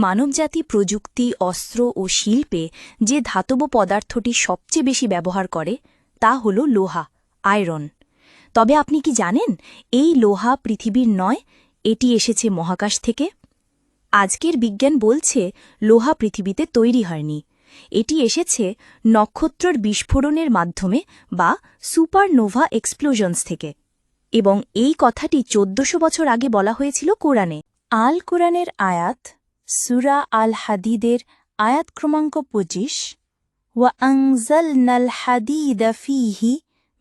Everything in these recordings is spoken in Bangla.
মানবজাতি প্রযুক্তি, অস্ত্র ও শিল্পে যে ধাতব পদার্থটি সবচেয়ে বেশি ব্যবহার করে তা হল লোহা, আয়রন। তবে আপনি কি জানেন, এই লোহা পৃথিবীর নয়, এটি এসেছে মহাকাশ থেকে। আজকের বিজ্ঞান বলছে লোহা পৃথিবীতে তৈরি হয়নি, এটি এসেছে নক্ষত্রের বিস্ফোরণের মাধ্যমে বা সুপারনোভা এক্সপ্লোশনস থেকে। এবং এই কথাটি ১৪০০ বছর আগে বলা হয়েছিল কোরআনে। আল কোরআনের আয়াত, সূরা আল হাদিদের আয়াত ক্রমাঙ্ক ২৫, ওয়া আনজালনাল হাদিদা ফীহি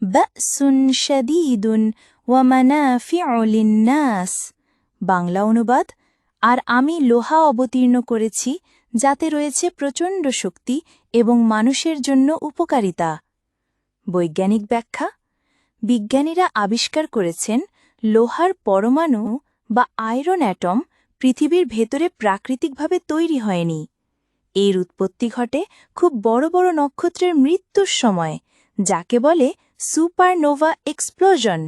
বা'সুন শাদীদুন ওয়া মানাফিউ লিন্নাস। বাংলা অনুবাদ, আর আমি লোহা অবতীর্ণ করেছি যাতে রয়েছে প্রচণ্ড শক্তি এবং মানুষের জন্য উপকারিতা। বৈজ্ঞানিক ব্যাখ্যা: বিজ্ঞানীরা আবিষ্কার করেছেন লোহার পরমাণু বা আয়রন অ্যাটম পৃথিবীর ভেতরে প্রাকৃতিকভাবে তৈরি হয়নি। এর উৎপত্তি ঘটে খুব বড় বড় নক্ষত্রের মৃত্যুর সময়, যাকে বলে সুপারনোভা এক্সপ্লোশন।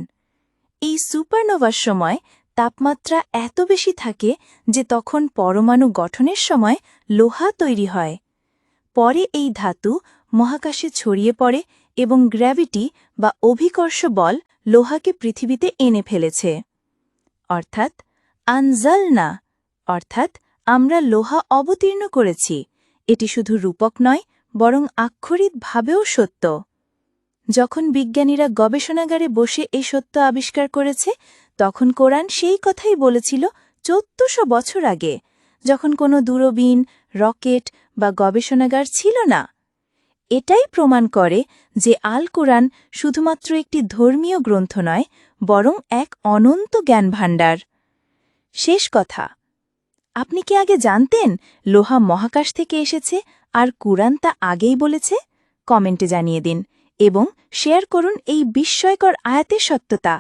এই সুপারনোভার সময় তাপমাত্রা এত বেশি থাকে যে তখন পরমাণু গঠনের সময় লোহা তৈরি হয়। পরে এই ধাতু মহাকাশে ছড়িয়ে পড়ে এবং গ্র্যাভিটি বা অভিকর্ষ বল লোহাকে পৃথিবীতে এনে ফেলেছে। অর্থাৎ আনজালনা, অর্থাৎ আমরা লোহা অবতীর্ণ করেছি। এটি শুধু রূপক নয়, বরং আক্ষরিকভাবেও সত্য। যখন বিজ্ঞানীরা গবেষণাগারে বসে এই সত্য আবিষ্কার করেছে, তখন কোরআন সেই কথাই বলেছিল ১৪০০ বছর আগে, যখন কোনো দূরবীন, রকেট বা গবেষণাগার ছিল না। এটাই প্রমাণ করে যে আল কোরআন শুধুমাত্র একটি ধর্মীয় গ্রন্থ নয়, বরং এক অনন্ত জ্ঞানভাণ্ডার। শেষ কথা, আপনি কি আগে জানতেন লোহা মহাকাশ থেকে এসেছে আর কুরআন তা আগেই বলেছে? কমেন্টে জানিয়ে দিন এবং শেয়ার করুন এই বিস্ময়কর আয়াতের সত্যতা।